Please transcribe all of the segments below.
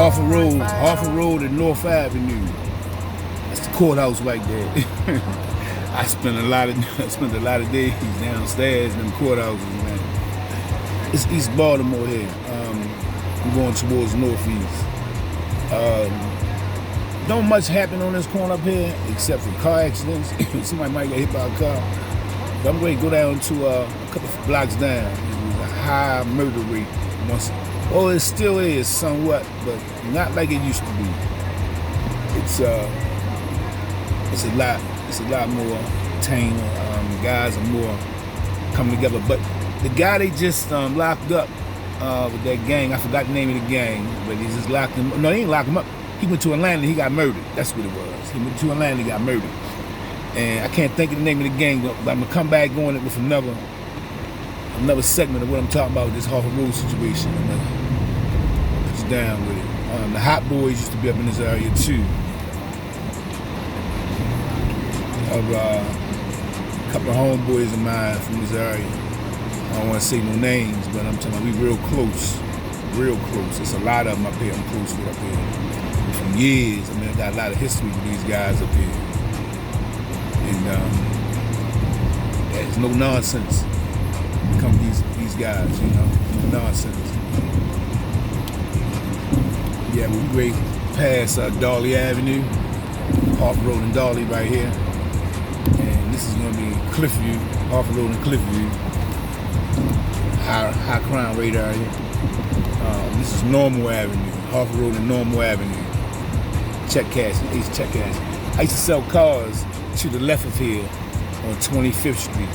Harford Road and North Avenue. That's the courthouse right there. I spent a lot of days downstairs in them courthouses, man. It's East Baltimore here. I'm going towards Northeast. Don't much happen on this corner up here except for car accidents. Somebody might get hit by a car. But I'm going to go down to a couple of blocks down. There's a high murder rate. Oh, it still is somewhat, but not like it used to be. It's a lot more tame. Guys are more coming together. But the guy they just locked up with that gang, I forgot the name of the gang, but he just locked him. No, they didn't lock him up. He went to Atlanta, he got murdered. That's what it was. He went to Atlanta, he got murdered. And I can't think of the name of the gang, but I'm gonna come back on it with another segment of what I'm talking about with this Harford Road situation. I'm gonna put you down with it. The Hot Boys used to be up in this area too. A couple of homeboys of mine from this area. I don't want to say no names, but I'm telling you, we real close. Real close. There's a lot of them up here I'm close with up here. From years. I mean, I got a lot of history with these guys up here. And there's no nonsense. Come these guys, you know, no nonsense. Yeah, we right past Darley Avenue, Harford Road and Darley right here. And this is gonna be Cliffview, Harford Road and Cliffview. High crime rate area. This is Normal Avenue, Harford Road and Normal Avenue. Check cash. I used to sell cars to the left of here on 25th Street.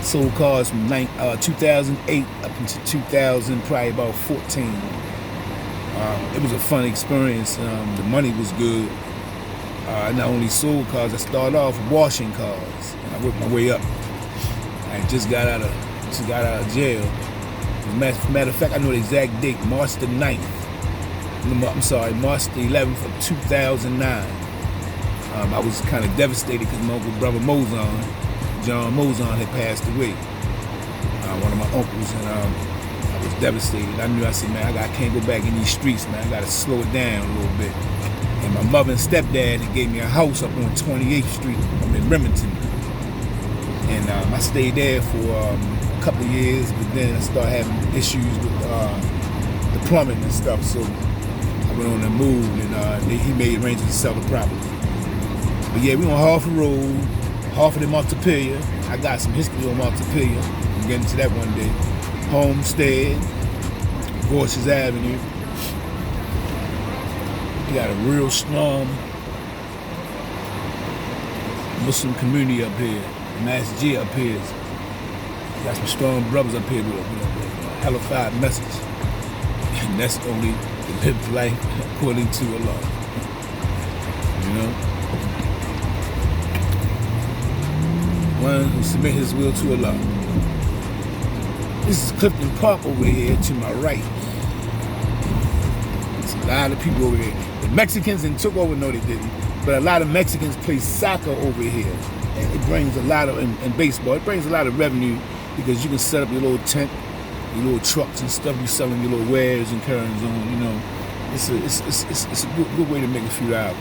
Sold cars from 2008 up into 2000, probably about 14. It was a fun experience. The money was good. I not only sold cars, I started off washing cars, and I worked my way up. I just got out of jail. Matter of fact, I know the exact date, March the 9th. March the 11th of 2009. I was kind of devastated because my uncle, brother John Mozon, had passed away. One of my uncles, and I was devastated. I said, man, I can't go back in these streets, man. I got to slow it down a little bit. And my mother and stepdad had gave me a house up on 28th Street. I'm in Remington. And I stayed there for a couple of years, but then I started having issues with the plumbing and stuff. So I went on and moved, and he made arrangements to sell the property. But yeah, we on Harford Road, Harford and Montpelier. I got some history on Montpelier. We'll get into that one day. Homestead, Gorsuch Avenue. We got a real strong Muslim community up here. Masjid up here. Got some strong brothers up here with a halified message. And that's only the live life according to Allah. You know? One who submit his will to Allah. This is Clifton Park over here to my right. There's a lot of people over here. The Mexicans and took over, no they didn't. But a lot of Mexicans play soccer over here. And it brings a lot of, and baseball, it brings a lot of revenue because you can set up your little tent, your little trucks and stuff, you selling your little wares and carryings on, you know. It's a good way to make a few dollars.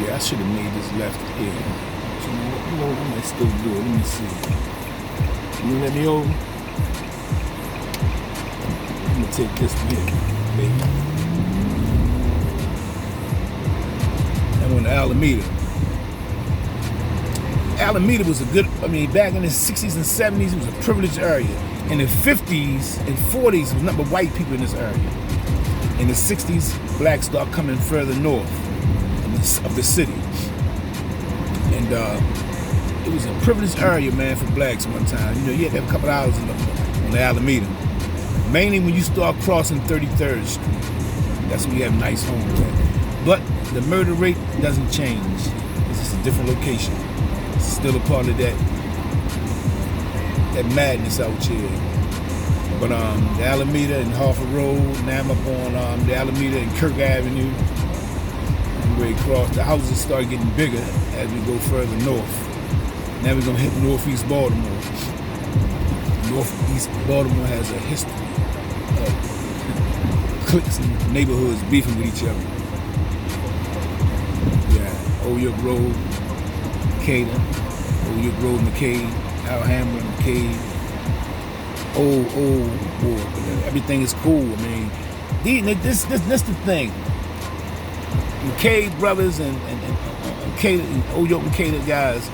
Yeah, I should have made this left here. You know, I might still do it. Let me see. You let me over? I'm gonna take this one here, baby. I'm on the Alameda. Alameda was back in the 60s and 70s, it was a privileged area. In the 50s and 40s, it was nothing but white people in this area. In the 60s, blacks started coming further north of the city. And it was a privileged area, man, for blacks one time. You know, you had to have a couple hours on the Alameda. Mainly when you start crossing 33rd Street. That's when you have nice homes at. But the murder rate doesn't change. It's just a different location. It's still a part of that madness out here. But the Alameda and Harford Road, now I'm up on the Alameda and Kirk Avenue. And we cross, the houses start getting bigger as we go further north. Now we're gonna hit Northeast Baltimore. Northeast Baltimore has a history of cliques and neighborhoods beefing with each other. Yeah, Old York Road, Decatur, Old York Road, McCade, Alhambra, McCade. Old boy. Everything is cool. I mean, this the thing. McCade brothers and Old York McCade guys,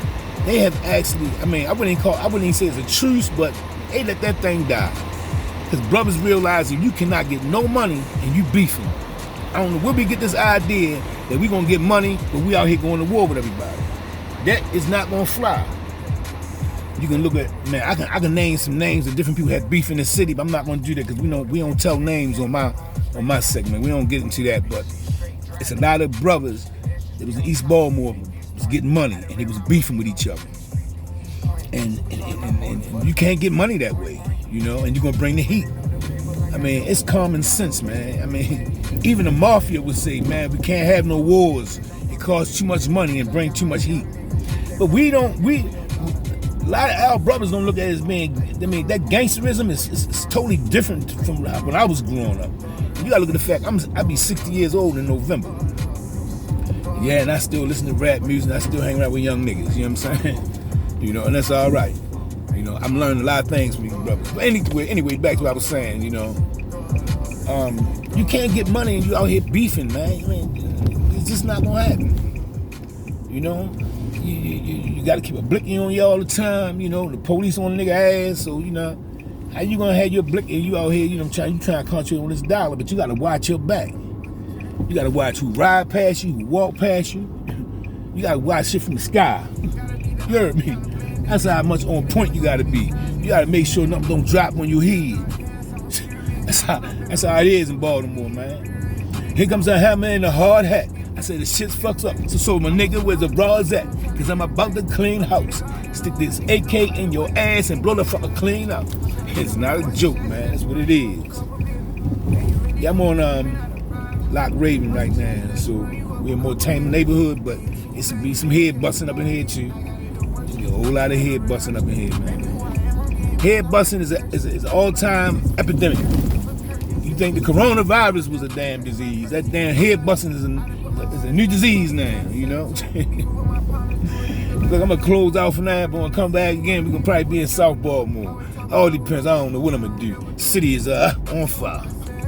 they have actually, I mean, I wouldn't even say it's a truce, but they let that thing die. Because brothers realize that you cannot get no money and you beefing. I don't know where we get this idea that we gonna get money, but we out here going to war with everybody. That is not gonna fly. You can look at, man, I can name some names of different people who had beef in the city, but I'm not gonna do that because we don't tell names on my segment. We don't get into that, but it's a lot of brothers that was in East Baltimore was getting money and they was beefing with each other. And you can't get money that way, you know, and you're gonna bring the heat. I mean, it's common sense, man. I mean, even the mafia would say, man, we can't have no wars. It costs too much money and bring too much heat. But a lot of our brothers don't look at it as being, I mean, that gangsterism is totally different from when I was growing up. You gotta look at the fact, I'll be 60 years old in November. Yeah, and I still listen to rap music, and I still hang around with young niggas, you know what I'm saying? You know, and that's all right. You know, I'm learning a lot of things from these brothers. But anyway, back to what I was saying, you know. You can't get money and you out here beefing, man. I mean, it's just not gonna happen. You know? You got to keep a blicky on you all the time, you know, the police on the nigga ass, so, you know, how you gonna have your blicky and you out here, you know, trying to concentrate on this dollar, but you got to watch your back. You got to watch who ride past you, who walk past you. You got to watch shit from the sky. You heard me? That's how much on point you got to be. You got to make sure nothing don't drop on your head. That's how it is in Baltimore, man. Here comes a hammer and a hard hat. I say the shit's fucked up. So my nigga, where's the bras at? Cause I'm about to clean house. Stick this AK in your ass and blow the fucker clean out. It's not a joke, man. That's what it is. Yeah, I'm on Lock Raven right now. So we're in a more tame neighborhood, but it's be some head busting up in here too. There's be a whole lot of head busting up in here, man. Head busting is an all-time epidemic. You think the coronavirus was a damn disease? That damn head busting is a new disease now, you know? Look, I'm gonna close out for now, but when I come back again, we're gonna probably be in South Baltimore. All depends, I don't know what I'm gonna do. City is on fire.